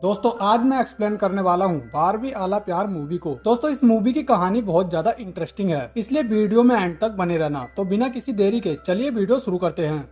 दोस्तों आज मैं एक्सप्लेन करने वाला हूँ बारहवीं आला प्यार मूवी को। दोस्तों इस मूवी की कहानी बहुत ज्यादा इंटरेस्टिंग है, इसलिए वीडियो में एंड तक बने रहना। तो बिना किसी देरी के चलिए वीडियो शुरू करते हैं।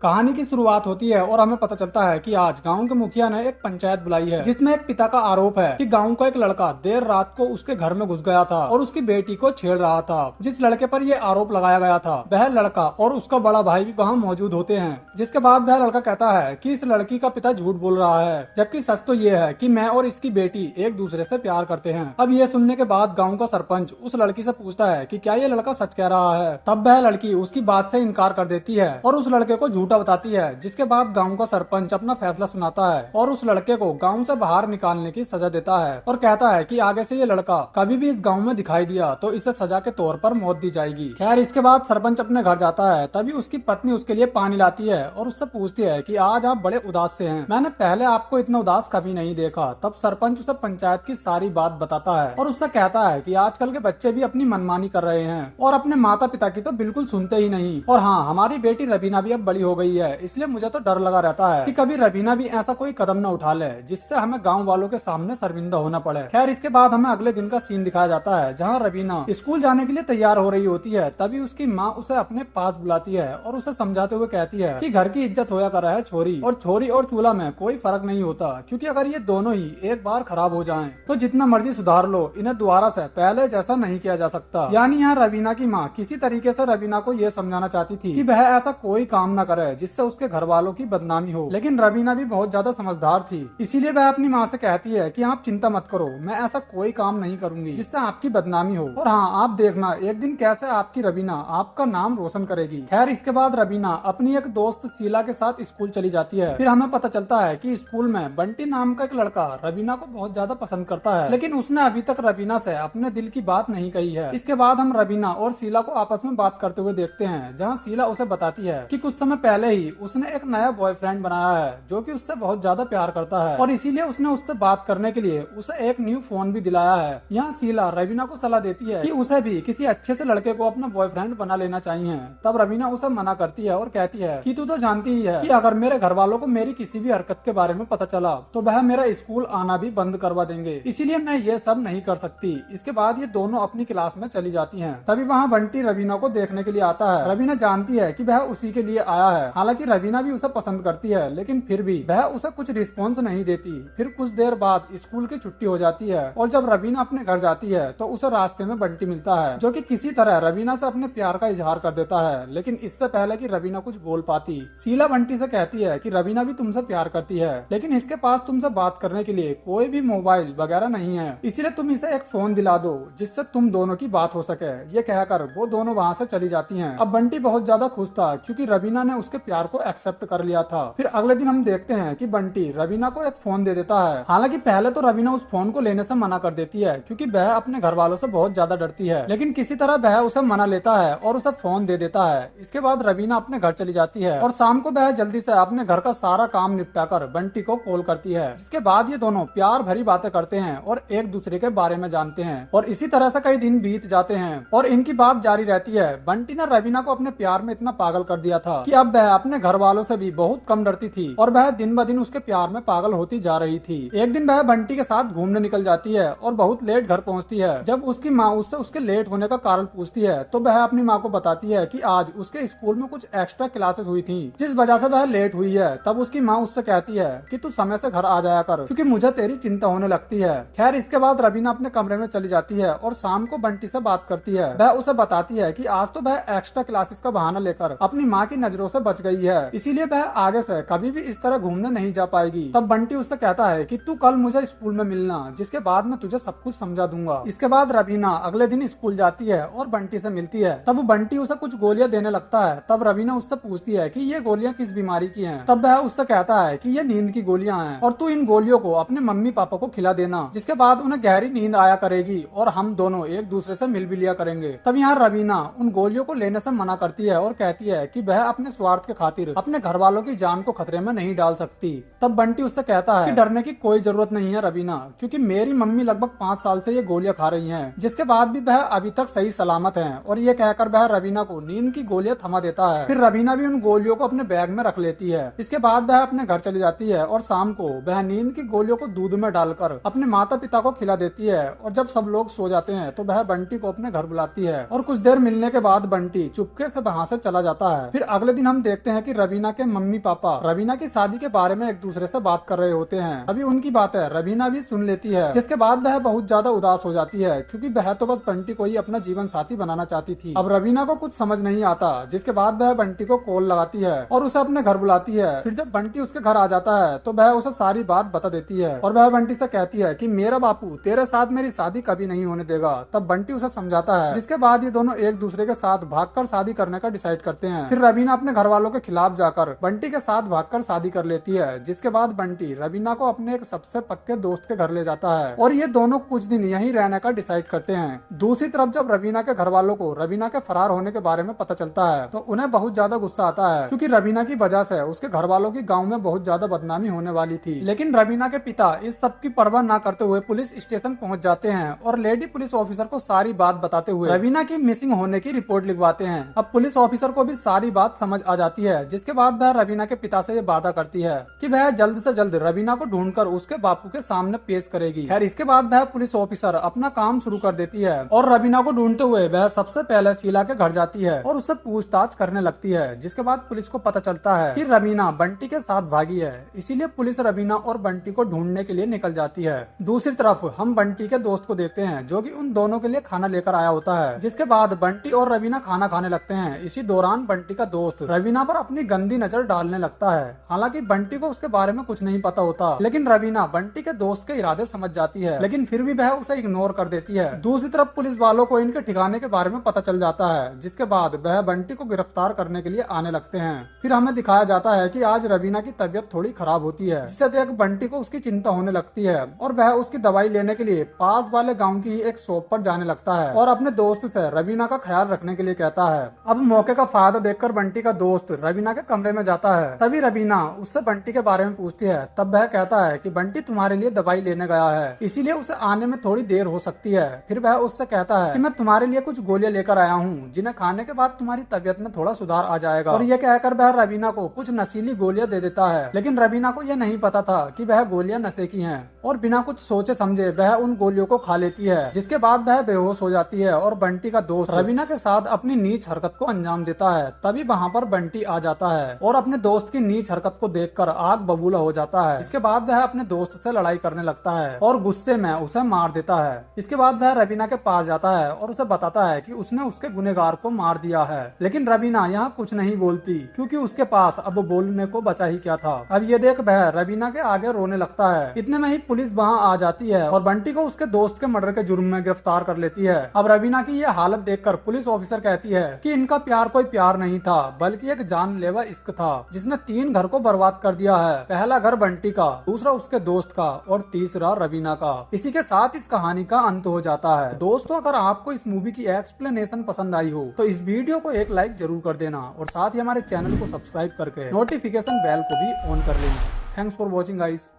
कहानी की शुरुआत होती है और हमें पता चलता है कि आज गांव के मुखिया ने एक पंचायत बुलाई है, जिसमें एक पिता का आरोप है कि गांव का एक लड़का देर रात को उसके घर में घुस गया था और उसकी बेटी को छेड़ रहा था। जिस लड़के पर यह आरोप लगाया गया था वह लड़का और उसका बड़ा भाई भी वहां मौजूद होते हैं। जिसके बाद वह लड़का कहता है कि इस लड़की का पिता झूठ बोल रहा है, जबकि सच तो ये है कि मैं और इसकी बेटी एक दूसरे से प्यार करते हैं। अब ये सुनने के बाद गाँव का सरपंच उस लड़की से पूछता है कि क्या ये लड़का सच कह रहा है। तब वह लड़की उसकी बात से इनकार कर देती है और उस लड़के को झूठा बताती है। जिसके बाद गांव का सरपंच अपना फैसला सुनाता है और उस लड़के को गांव से बाहर निकालने की सजा देता है और कहता है कि आगे से ये लड़का कभी भी इस गांव में दिखाई दिया तो इसे सजा के तौर पर मौत दी जाएगी। खैर इसके बाद सरपंच अपने घर जाता है, तभी उसकी पत्नी उसके लिए पानी लाती है और उससे पूछती है कि आज आप बड़े उदास से हैं, मैंने पहले आपको इतना उदास कभी नहीं देखा। तब सरपंच उसे पंचायत की सारी बात बताता है और उससे कहता है कि आजकल के बच्चे भी अपनी मनमानी कर रहे हैं और अपने माता पिता की तो बिल्कुल सुनते ही नहीं। और हाँ, हमारी बेटी रबीना भी अब बड़ी हो गई है, इसलिए मुझे तो डर लगा रहता है कि कभी रबीना भी ऐसा कोई कदम न उठा ले जिससे हमें गांव वालों के सामने शर्मिंदा होना पड़े। खैर इसके बाद हमें अगले दिन का सीन दिखाया जाता है, जहां रबीना स्कूल जाने के लिए तैयार हो रही होती है। तभी उसकी माँ उसे अपने पास बुलाती है और उसे समझाते हुए कहती है कि घर की इज्जत होया कर है छोरी और चूल्हा में कोई फर्क नहीं होता, क्योंकि अगर ये दोनों ही एक बार खराब हो जाएं तो जितना मर्जी सुधार लो, इन्हें दोबारा से पहले जैसा नहीं किया जा सकता। यानी यहाँ रबीना की माँ किसी तरीके से रबीना को ये समझाना चाहती थी कि वह ऐसा कोई काम न करे जिससे उसके घर वालों की बदनामी हो। लेकिन रबीना भी बहुत ज्यादा समझदार थी, इसीलिए वह अपनी माँ से कहती है कि आप चिंता मत करो, मैं ऐसा कोई काम नहीं करूंगी जिससे आपकी बदनामी हो, और हाँ आप देखना एक दिन कैसे आपकी रबीना आपका नाम रोशन करेगी। खैर इसके बाद रबीना अपनी एक दोस्त शीला के साथ स्कूल चली जाती है। फिर हमें पता चलता है कि स्कूल में बंटी नाम का एक लड़का रबीना को बहुत ज्यादा पसंद करता है, लेकिन उसने अभी तक रबीना से अपने दिल की बात नहीं कही है। इसके बाद हम रबीना और शीला को आपस में बात करते हुए देखते हैं, जहाँ शीला उसे बताती है कि कुछ समय पहले ही उसने एक नया बॉयफ्रेंड बनाया है जो कि उससे बहुत ज्यादा प्यार करता है और इसीलिए उसने उससे बात करने के लिए उसे एक न्यू फोन भी दिलाया है। यहाँ शीला रबीना को सलाह देती है कि उसे भी किसी अच्छे से लड़के को अपना बॉयफ्रेंड बना लेना चाहिए। तब रबीना उसे मना करती है और कहती है कि तू तो जानती ही है कि अगर मेरे घर वालों को मेरी किसी भी हरकत के बारे में पता चला तो वह मेरा स्कूल आना भी बंद करवा देंगे, इसीलिए मैं ये सब नहीं कर सकती। इसके बाद ये दोनों अपनी क्लास में चली जाती है। तभी वहाँ बंटी रबीना को देखने के लिए आता है। रबीना जानती है कि वह उसी के लिए आया है, हालांकि रबीना भी उसे पसंद करती है, लेकिन फिर भी वह उसे कुछ रिस्पॉन्स नहीं देती। फिर कुछ देर बाद स्कूल की छुट्टी हो जाती है और जब रबीना अपने घर जाती है तो उसे रास्ते में बंटी मिलता है, जो कि किसी तरह रबीना से अपने प्यार का इजहार कर देता है। लेकिन इससे पहले कि रबीना कुछ बोल पाती, शीला बंटी से कहती है कि रबीना भी तुमसे प्यार करती है, लेकिन इसके पास तुमसे बात करने के लिए कोई भी मोबाइल वगैरह नहीं है, इसलिए तुम इसे एक फोन दिला दो जिससे तुम दोनों की बात हो सके। ये कहकर वो दोनों वहाँ से चली जाती हैं। अब बंटी बहुत ज्यादा खुश था क्योंकि रबीना ने उसके प्यार को एक्सेप्ट कर लिया था। फिर अगले दिन हम देखते हैं कि बंटी रबीना को एक फोन दे देता है। हालांकि पहले तो रबीना उस फोन को लेने से मना कर देती है क्योंकि वह अपने घर वालों से बहुत ज्यादा डरती है, लेकिन किसी तरह वह उसे मना लेता है और उसे फोन दे देता है। इसके बाद रबीना अपने घर चली जाती है और शाम को वह जल्दी से अपने घर का सारा काम निपटाकर बंटी को कॉल करती है। जिसके बाद ये दोनों प्यार भरी बातें करते हैं और एक दूसरे के बारे में जानते हैं और इसी तरह से कई दिन बीत जाते हैं और इनकी बात जारी रहती है। बंटी ने रबीना को अपने प्यार में इतना पागल कर दिया था कि अब वह अपने घर वालों से भी बहुत कम डरती थी और वह दिन ब दिन उसके प्यार में पागल होती जा रही थी। एक दिन वह बंटी के साथ घूमने निकल जाती है और बहुत लेट घर पहुंचती है। जब उसकी माँ उससे उसके लेट होने का कारण पूछती है तो वह अपनी माँ को बताती है कि आज उसके स्कूल में कुछ एक्स्ट्रा क्लासेस हुई थी जिस वजह से वह लेट हुई है। तब उसकी माँ उससे कहती है कि तू समय से घर आ जाया कर क्योंकि मुझे तेरी चिंता होने लगती है। खैर इसके बाद रबीना अपने कमरे में चली जाती है और शाम को बंटी से बात करती है। वह उसे बताती है कि आज तो वह एक्स्ट्रा क्लासेस का बहाना लेकर अपनी माँ की नजरों से बच गई है, इसीलिए वह आगे से कभी भी इस तरह घूमने नहीं जा पाएगी। तब बंटी उससे कहता है कि तू कल मुझे स्कूल में मिलना, जिसके बाद मैं तुझे सब कुछ समझा दूंगा। इसके बाद रबीना अगले दिन स्कूल जाती है और बंटी से मिलती है। तब बंटी उसे कुछ गोलियां देने लगता है। तब रबीना उससे पूछती है कि ये गोलियां किस बीमारी की हैं। तब वह उससे कहता है कि ये नींद की गोलियां हैं और तू इन गोलियों को अपने मम्मी पापा को खिला देना, जिसके बाद उन्हें गहरी नींद आया करेगी और हम दोनों एक दूसरे से मिल भी लिया करेंगे। तब यहाँ रबीना उन गोलियों को लेने से मना करती है और कहती है कि वह अपने स्वार्थ स्वार्थ के खातिर अपने घर वालों की जान को खतरे में नहीं डाल सकती। तब बंटी उससे कहता है कि डरने की कोई जरूरत नहीं है रवीना, क्योंकि मेरी मम्मी लगभग 5 साल से ये गोलियां खा रही हैं, जिसके बाद भी वह अभी तक सही सलामत है। और ये कहकर वह रवीना को नींद की गोलियां थमा देता है। फिर रवीना भी उन गोलियों को अपने बैग में रख लेती है। इसके बाद वह अपने घर चली जाती है और शाम को वह नींद की गोलियों को दूध में डालकर अपने माता पिता को खिला देती है। और जब सब लोग सो जाते हैं तो वह बंटी को अपने घर बुलाती है और कुछ देर मिलने के बाद बंटी चुपके से वहाँ से चला जाता है। फिर अगले दिन हम देखते हैं कि रवीना के मम्मी पापा रवीना की शादी के बारे में एक दूसरे से बात कर रहे होते हैं। अभी उनकी बातें रवीना भी सुन लेती है, जिसके बाद वह बहुत ज्यादा उदास हो जाती है, क्योंकि वह तो बस बंटी को ही अपना जीवन साथी बनाना चाहती थी। अब रवीना को कुछ समझ नहीं आता, जिसके बाद वह बंटी को कॉल लगाती है और उसे अपने घर बुलाती है। फिर जब बंटी उसके घर आ जाता है तो वह उसे सारी बात बता देती है और वह बंटी से कहती है कि मेरा बापू तेरे साथ मेरी शादी कभी नहीं होने देगा। तब बंटी उसे समझाता है, जिसके बाद ये दोनों एक दूसरे के साथ भागकर शादी करने का डिसाइड करते हैं। फिर रवीना अपने घर वालों के खिलाफ जाकर बंटी के साथ भागकर शादी कर लेती है, जिसके बाद बंटी रवीना को अपने एक सबसे पक्के दोस्त के घर ले जाता है और ये दोनों कुछ दिन यहीं रहने का डिसाइड करते हैं। दूसरी तरफ जब रवीना के घर वालों को रवीना के फरार होने के बारे में पता चलता है तो उन्हें बहुत ज्यादा गुस्सा आता है, क्योंकि रवीना की वजह से उसके घर वालों की गाँव में बहुत ज्यादा बदनामी होने वाली थी। लेकिन रवीना के पिता इस सब की परवाह न करते हुए पुलिस स्टेशन पहुंच जाते हैं और लेडी पुलिस ऑफिसर को सारी बात बताते हुए रवीना की मिसिंग होने की रिपोर्ट लिखवाते हैं। अब पुलिस ऑफिसर को भी सारी बात समझ आ जाती है, जिसके बाद वह रवीना के पिता से ये वादा करती है कि वह जल्द से जल्द रवीना को ढूंढकर उसके बापू के सामने पेश करेगी। खैर इसके बाद वह पुलिस ऑफिसर अपना काम शुरू कर देती है और रवीना को ढूंढते हुए वह सबसे पहले शीला के घर जाती है और उससे पूछताछ करने लगती है। जिसके बाद पुलिस को पता चलता है कि रवीना बंटी के साथ भागी है, इसीलिए पुलिस रवीना और बंटी को ढूंढने के लिए निकल जाती है। दूसरी तरफ हम बंटी के दोस्त को देखते हैं, जो कि उन दोनों के लिए खाना लेकर आया होता है। जिसके बाद बंटी और रवीना खाना खाने लगते हैं। इसी दौरान बंटी का दोस्त रवीना पर अपनी गंदी नजर डालने लगता है। हालांकि बंटी को उसके बारे में कुछ नहीं पता होता, लेकिन रवीना बंटी के दोस्त के इरादे समझ जाती है, लेकिन फिर भी वह उसे इग्नोर कर देती है। दूसरी तरफ पुलिस वालों को इनके ठिकाने के बारे में पता चल जाता है, जिसके बाद वह बंटी को गिरफ्तार करने के लिए आने लगते हैं। फिर हमें दिखाया जाता है कि आज रवीना की तबीयत थोड़ी खराब होती है, जिससे देख बंटी को उसकी चिंता होने लगती है और वह उसकी दवाई लेने के लिए पास वाले गांव की एक शॉप पर जाने लगता है और अपने दोस्त से रवीना का ख्याल रखने के लिए कहता है। अब मौके का फायदा देखकर बंटी का दोस्त रवीना के कमरे में जाता है। तभी रवीना उससे बंटी के बारे में पूछती है। तब वह कहता है कि बंटी तुम्हारे लिए दवाई लेने गया है, इसीलिए उसे आने में थोड़ी देर हो सकती है। फिर वह उससे कहता है कि मैं तुम्हारे लिए कुछ गोलियां लेकर आया हूँ, जिन्हें खाने के बाद तुम्हारी तबीयत में थोड़ा सुधार आ जाएगा। और यह कहकर वह रवीना को कुछ नशीली गोलियां दे देता है, लेकिन रवीना को यह नहीं पता था कि वह गोलियां नशे की हैं और बिना कुछ सोचे समझे वह उन गोलियों को खा लेती है। जिसके बाद वह बेहोश हो जाती है और बंटी का दोस्त रवीना के साथ अपनी नीच हरकत को अंजाम देता है। तभी वहाँ पर बंटी आ जाता है और अपने दोस्त की नीच हरकत को देखकर आग बबूला हो जाता है। इसके बाद वह अपने दोस्त से लड़ाई करने लगता है और गुस्से में उसे मार देता है। इसके बाद वह रवीना के पास जाता है और उसे बताता है कि उसने उसके गुनहगार को मार दिया है, लेकिन रवीना यहाँ कुछ नहीं बोलती, क्योंकि उसके पास अब बोलने को बचा ही क्या था। अब ये देख वह रवीना के आगे रोने लगता है। इतने में ही पुलिस वहाँ आ जाती है और बंटी को उसके दोस्त के मर्डर के जुर्म में गिरफ्तार कर लेती है। अब रवीना की ये हालत देखकर पुलिस ऑफिसर कहती है कि इनका प्यार कोई प्यार नहीं था, बल्कि एक जानलेवा इश्क था, जिसने 3 घर को बर्बाद कर दिया है। पहला घर बंटी का, दूसरा उसके दोस्त का और तीसरा रवीना का। इसी के साथ इस कहानी का अंत हो जाता है। दोस्तों अगर आपको इस मूवी की एक्सप्लेनेशन पसंद आई हो तो इस वीडियो को एक लाइक जरूर कर देना और साथ ही हमारे चैनल को सब्सक्राइब करके नोटिफिकेशन बेल को भी ऑन कर लेना। Thanks for watching guys.